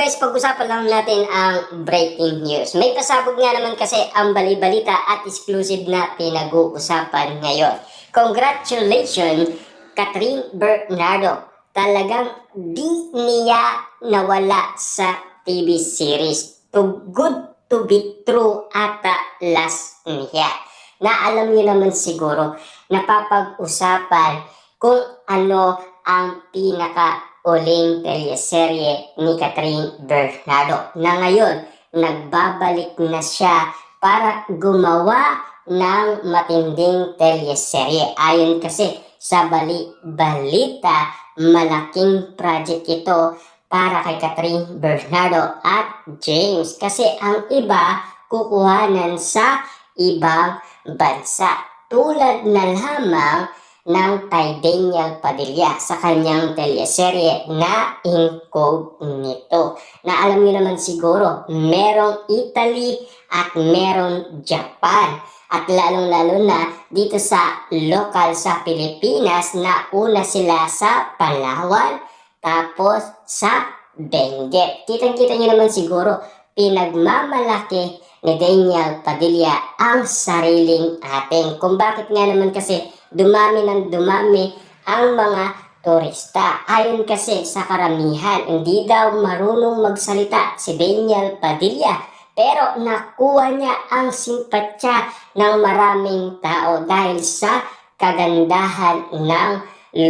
guys, pag-usapan lang natin ang breaking news. May pasabog nga naman kasi ang bali-balita at exclusive na pinag-uusapan ngayon. Congratulations, Catherine Bernardo. Talagang di niya nawala sa TV series. Too good to be true ata last niya. Na alam niyo naman siguro, napapag-usapan kung ano ang pinaka-uling teleserye ni Catherine Bernardo na ngayon nagbabalik na siya para gumawa ng matinding teleserye. Ayon kasi sa bali-balita, malaking project ito para kay Catherine Bernardo at James kasi ang iba kukuhanan sa ibang bansa. Tulad na lamang ng kay Daniel Padilla sa kanyang teleserye na Incognito. Na alam niyo naman siguro, merong Italy at merong Japan. At lalong-lalo na dito sa lokal sa Pilipinas na una sila sa Palawan, tapos sa Benguet. Kitang-kita niyo naman siguro, pinagmamalaki ni Daniel Padilla ang sariling atin. Kung bakit nga naman kasi dumami ng dumami ang mga turista. Ayon kasi sa karamihan, hindi daw marunong magsalita si Daniel Padilla. Pero nakuha niya ang simpatya ng maraming tao dahil sa kagandahan ng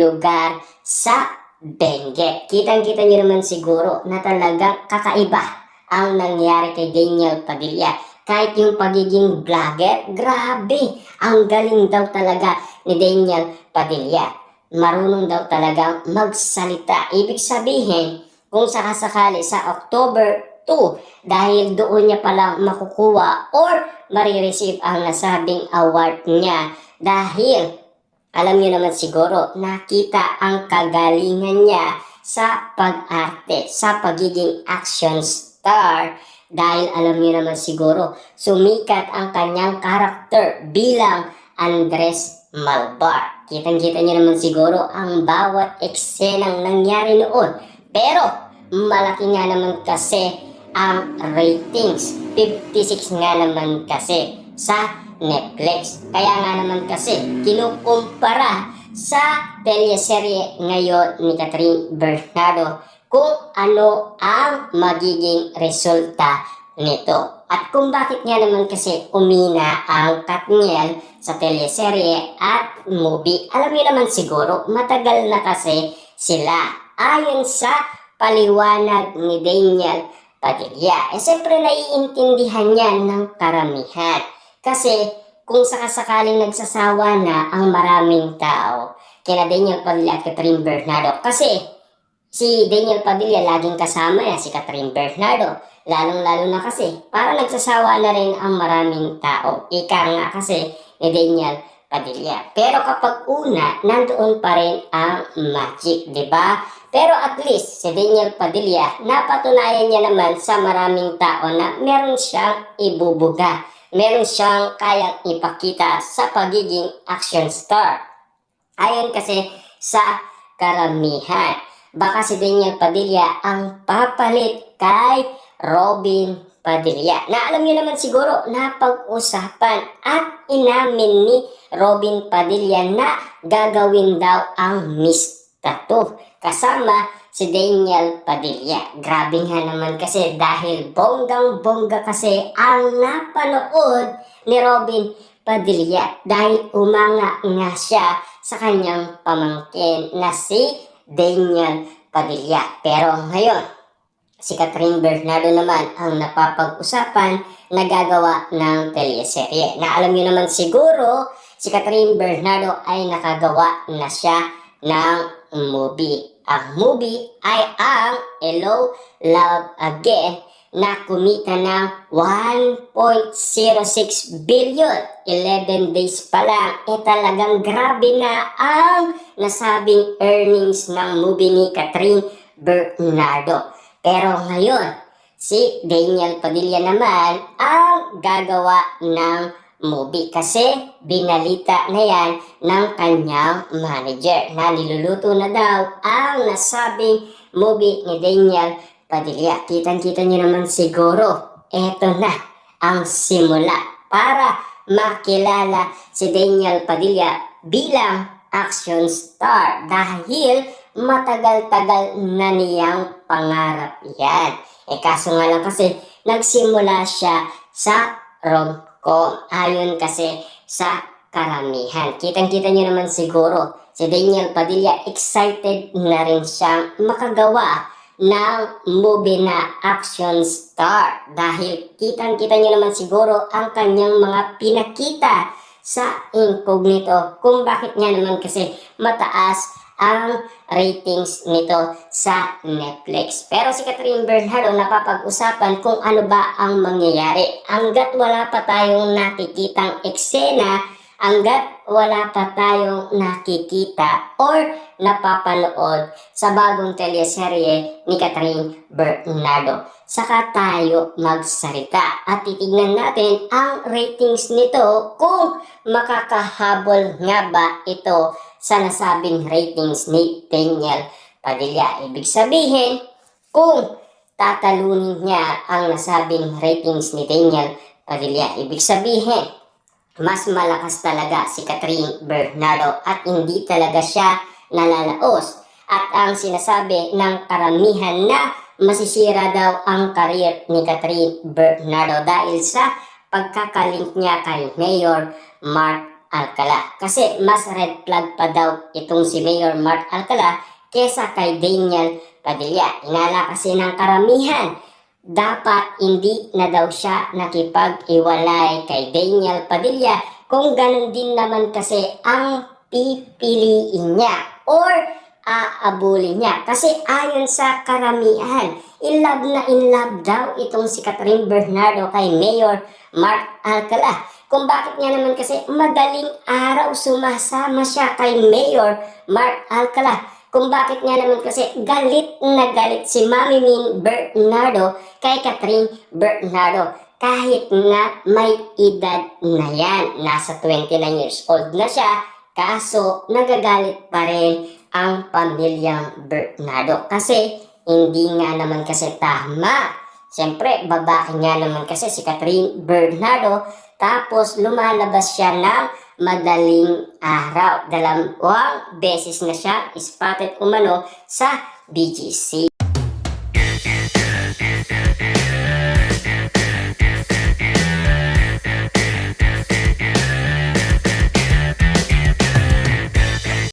lugar sa Benguet. Kitang-kita niyo naman siguro na talagang kakaiba ang nangyari kay Daniel Padilla. Kahit yung pagiging vlogger, grabe, ang galing daw talaga ni Daniel Padilla. Marunong daw talaga magsalita. Ibig sabihin, kung sakasakali sa October 2, dahil doon niya palang makukuha or marireceive ang nasabing award niya. Dahil, alam niyo naman siguro, nakita ang kagalingan niya sa pag-arte, sa pagiging action star. Dahil alam niyo naman siguro, sumikat ang kanyang karakter bilang Andres Malvar. Kitang-kita niyo naman siguro ang bawat eksenang nangyari noon. Pero malaki nga naman kasi ang ratings. 56 nga naman kasi sa Netflix. Kaya nga naman kasi kinukumpara sa teleserye ngayon ni Catherine Bernardo kung ano ang magiging resulta nito. At kung bakit nga naman kasi umina ang Katniel sa teleserye at movie. Alam niyo naman siguro, matagal na kasi sila. Ayon sa paliwanag ni Daniel Padilla. Siyempre naiintindihan niya ng karamihan. Kasi kung sakasakaling nagsasawa na ang maraming tao kina Daniel Padilla at Catherine Bernardo. Kasi si Daniel Padilla laging kasama niya si Catherine Bernardo. Lalong-lalo na kasi para nagsasawa na rin ang maraming tao. Ika nga kasi ni Daniel Padilla. Pero kapag una, nandoon pa rin ang magic, di ba? Pero at least si Daniel Padilla, napatunayan niya naman sa maraming tao na meron siyang ibubuga. Meron siyang kayang ipakita sa pagiging action star. Ayon kasi sa karamihan, baka si Daniel Padilla ang papalit kay Robin Padilla. Na alam niyo naman siguro na pag-usapan at inamin ni Robin Padilla na gagawin daw ang Miss Tattoo kasama si Daniel Padilla. Grabe nga naman kasi dahil bonggang-bongga kasi ang napanood ni Robin Padilla dahil umanga nga siya sa kanyang pamangkin na si Daniel Padilla. Pero ngayon, si Catherine Bernardo naman ang napapag-usapan na gagawa ng teleserye. Na alam niyo naman siguro, si Catherine Bernardo ay nakagawa na siya ng movie. Ang movie ay ang Hello, Love Again na kumita ng 1.06 billion. 11 days pa lang. Talagang grabe na ang nasabing earnings ng movie ni Catherine Bernardo. Pero ngayon, si Daniel Padilla naman ang gagawa ng movie kasi binalita na yan ng kanyang manager na niluluto na daw ang nasabing movie ni Daniel Padilla. Kitang-kita niyo naman siguro, eto na ang simula para makilala si Daniel Padilla bilang action star dahil matagal-tagal na niyang pangarap yan. Kaso nga lang kasi nagsimula siya sa rom-com ayon kasi sa karamihan. Kitang-kita niyo naman siguro si Daniel Padilla, excited na rin siyang makagawa ng movie na action star dahil kitang-kita niyo naman siguro ang kanyang mga pinakita sa incognito kung bakit nga naman kasi mataas ang ratings nito sa Netflix. Pero si Catherine Bernardo napapag-usapan kung ano ba ang mangyayari. Hanggat wala pa tayong nakikitang eksena, hanggat wala pa tayong nakikita or napapanood sa bagong teleserye ni Catherine Bernardo, saka tayo magsalita at titignan natin ang ratings nito kung makakahabol nga ba ito sa nasabing ratings ni Daniel Padilla. Ibig sabihin, kung tatalunin niya ang nasabing ratings ni Daniel Padilla, ibig sabihin, mas malakas talaga si Catherine Bernardo at hindi talaga siya nalalaos. At ang sinasabi ng karamihan na masisira daw ang career ni Catherine Bernardo dahil sa pagkakalink niya kay Mayor Mark Alcala. Kasi mas red flag pa daw itong si Mayor Mark Alcala kesa kay Daniel Padilla. Inala kasi ng karamihan, dapat hindi na daw siya nakipag-iwalay kay Daniel Padilla kung ganun din naman kasi ang pipiliin niya or aabulin niya. Kasi ayon sa karamihan, in love daw itong si Catherine Bernardo kay Mayor Mark Alcala. Kung bakit nga naman kasi madaling araw sumasama siya kay Mayor Mark Alcala. Kung bakit nga naman kasi galit na galit si Mami Min Bernardo kay Catherine Bernardo. Kahit na may edad na yan, nasa 29 years old na siya, kaso nagagalit pa rin ang pamilyang Bernardo. Kasi hindi nga naman kasi tama. Siyempre, babae nga naman kasi si Catherine Bernardo, tapos lumalabas siya ng madaling araw. 2 beses na siya spotted umano sa BGC.